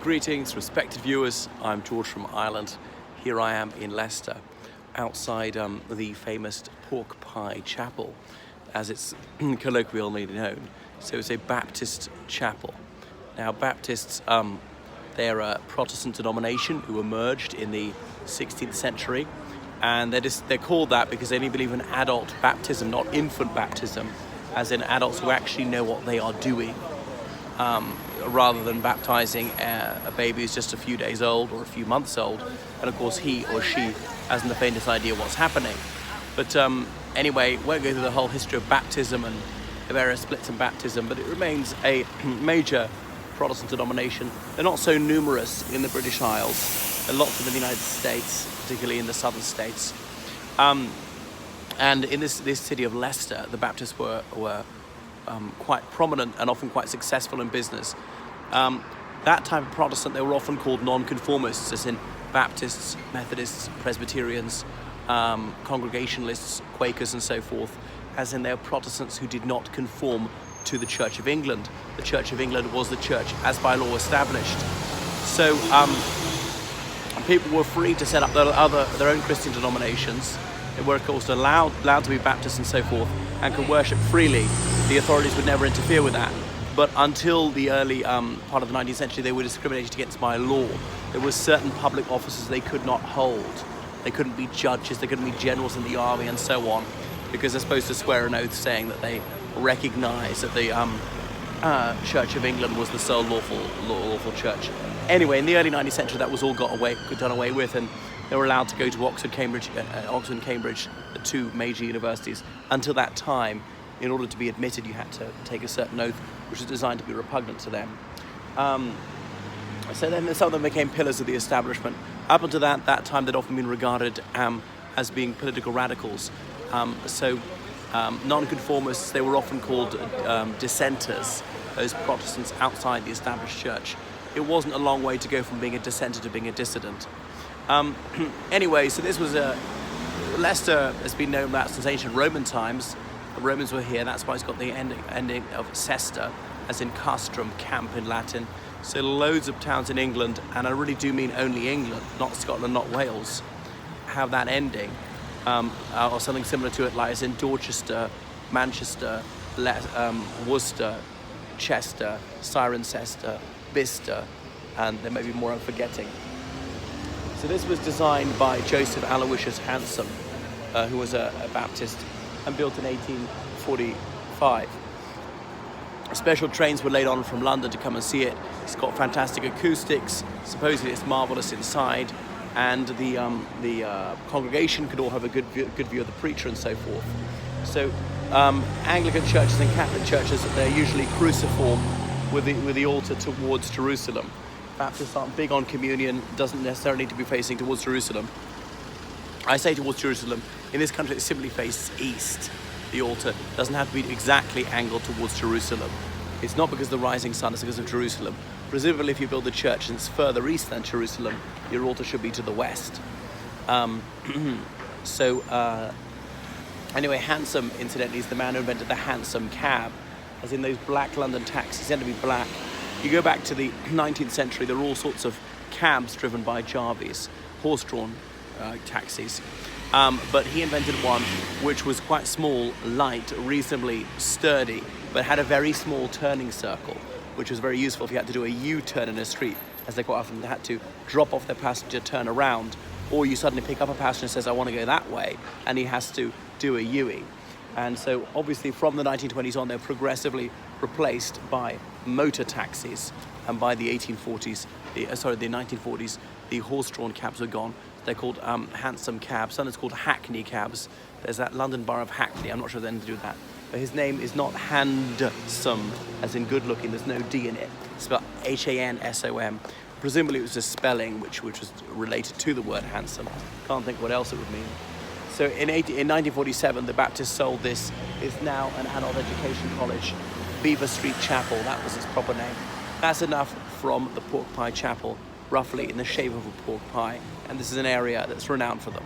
Greetings, respected viewers. I'm George from Ireland. Here I am in Leicester, outside the famous Pork Pie Chapel, as it's colloquially known. So it's a Baptist chapel. Now, Baptists, they're a Protestant denomination who emerged in the 16th century, and they're called that because they only believe in adult baptism, not infant baptism, as in adults who actually know what they are doing. Rather than baptizing a baby who's just a few days old or a few months old, and of course he or she hasn't the faintest idea what's happening. But anyway, won't go through the whole history of baptism and the various splits in baptism, but it remains a major Protestant denomination. They're not so numerous in the British Isles. There are lots of them in the United States, particularly in the southern states. And in this city of Leicester, the Baptists were quite prominent and often quite successful in business. That type of Protestant, they were often called non-conformists, as in Baptists, Methodists, Presbyterians, Congregationalists, Quakers and so forth, as in they were Protestants who did not conform to the Church of England. The Church of England was the church as by law established. So people were free to set up their own Christian denominations. They were of course allowed to be Baptists and so forth, and could worship freely. The authorities would never interfere with that. But until the early part of the 19th century, they were discriminated against by law. There were certain public offices they could not hold. They couldn't be judges, they couldn't be generals in the army and so on, because they're supposed to swear an oath saying that they recognise that the Church of England was the sole lawful church. Anyway, in the early 19th century, that was all done away with, and they were allowed to go to Oxford and Cambridge, the two major universities. Until that time, in order to be admitted, you had to take a certain oath, which was designed to be repugnant to them. So then some of them became pillars of the establishment. Up until that time, they'd often been regarded as being political radicals. Non-conformists, they were often called dissenters, those Protestants outside the established church. It wasn't a long way to go from being a dissenter to being a dissident. Anyway, so this was Leicester has been known that since ancient Roman times. The Romans were here, that's why it's got the ending of cesta, as in castrum, camp in Latin. So loads of towns in England, and I really do mean only England, not Scotland, not Wales, have that ending, or something similar to it, like as in Dorchester, Manchester, Worcester, Chester, Cirencester, Bicester, and there may be more I'm forgetting. So this was designed by Joseph Aloysius Hansom, who was a Baptist, and built in 1845. Special trains were laid on from London to come and see it. It's got fantastic acoustics. Supposedly it's marvelous inside, and the congregation could all have a good view of the preacher and so forth. So Anglican churches and Catholic churches, they're usually cruciform with the altar towards Jerusalem. Baptists aren't big on communion, doesn't necessarily need to be facing towards Jerusalem. I say towards Jerusalem. In this country, it simply faces east. The altar doesn't have to be exactly angled towards Jerusalem. It's not because of the rising sun, it's because of Jerusalem. Presumably, if you build a church and it's further east than Jerusalem, your altar should be to the west. Anyway, Hansom, incidentally, is the man who invented the hansom cab, as in those black London taxis tend to be black. You go back to the 19th century, there were all sorts of cabs driven by Jarvies, horse-drawn taxis. But he invented one which was quite small, light, reasonably sturdy, but had a very small turning circle, which was very useful if you had to do a U-turn in a street, as they quite often had to drop off their passenger, turn around, or you suddenly pick up a passenger and says, I want to go that way, and he has to do a U-ing. And so obviously from the 1920s on, they're progressively replaced by motor taxis, and by the 1940s, the horse-drawn cabs were gone. They're called hansom cabs. Some is called hackney cabs. There's that London borough of Hackney. I'm not sure if anything to do with that. But his name is not Handsome, as in good looking. There's no D in it. It's spelled Hansom. Presumably it was a spelling which was related to the word handsome. Can't think what else it would mean. So in 1947, the Baptists sold this. It's now an adult education college, Beaver Street Chapel. That was its proper name. That's enough from the Pork Pie Chapel, roughly in the shape of a pork pie. And this is an area that's renowned for them.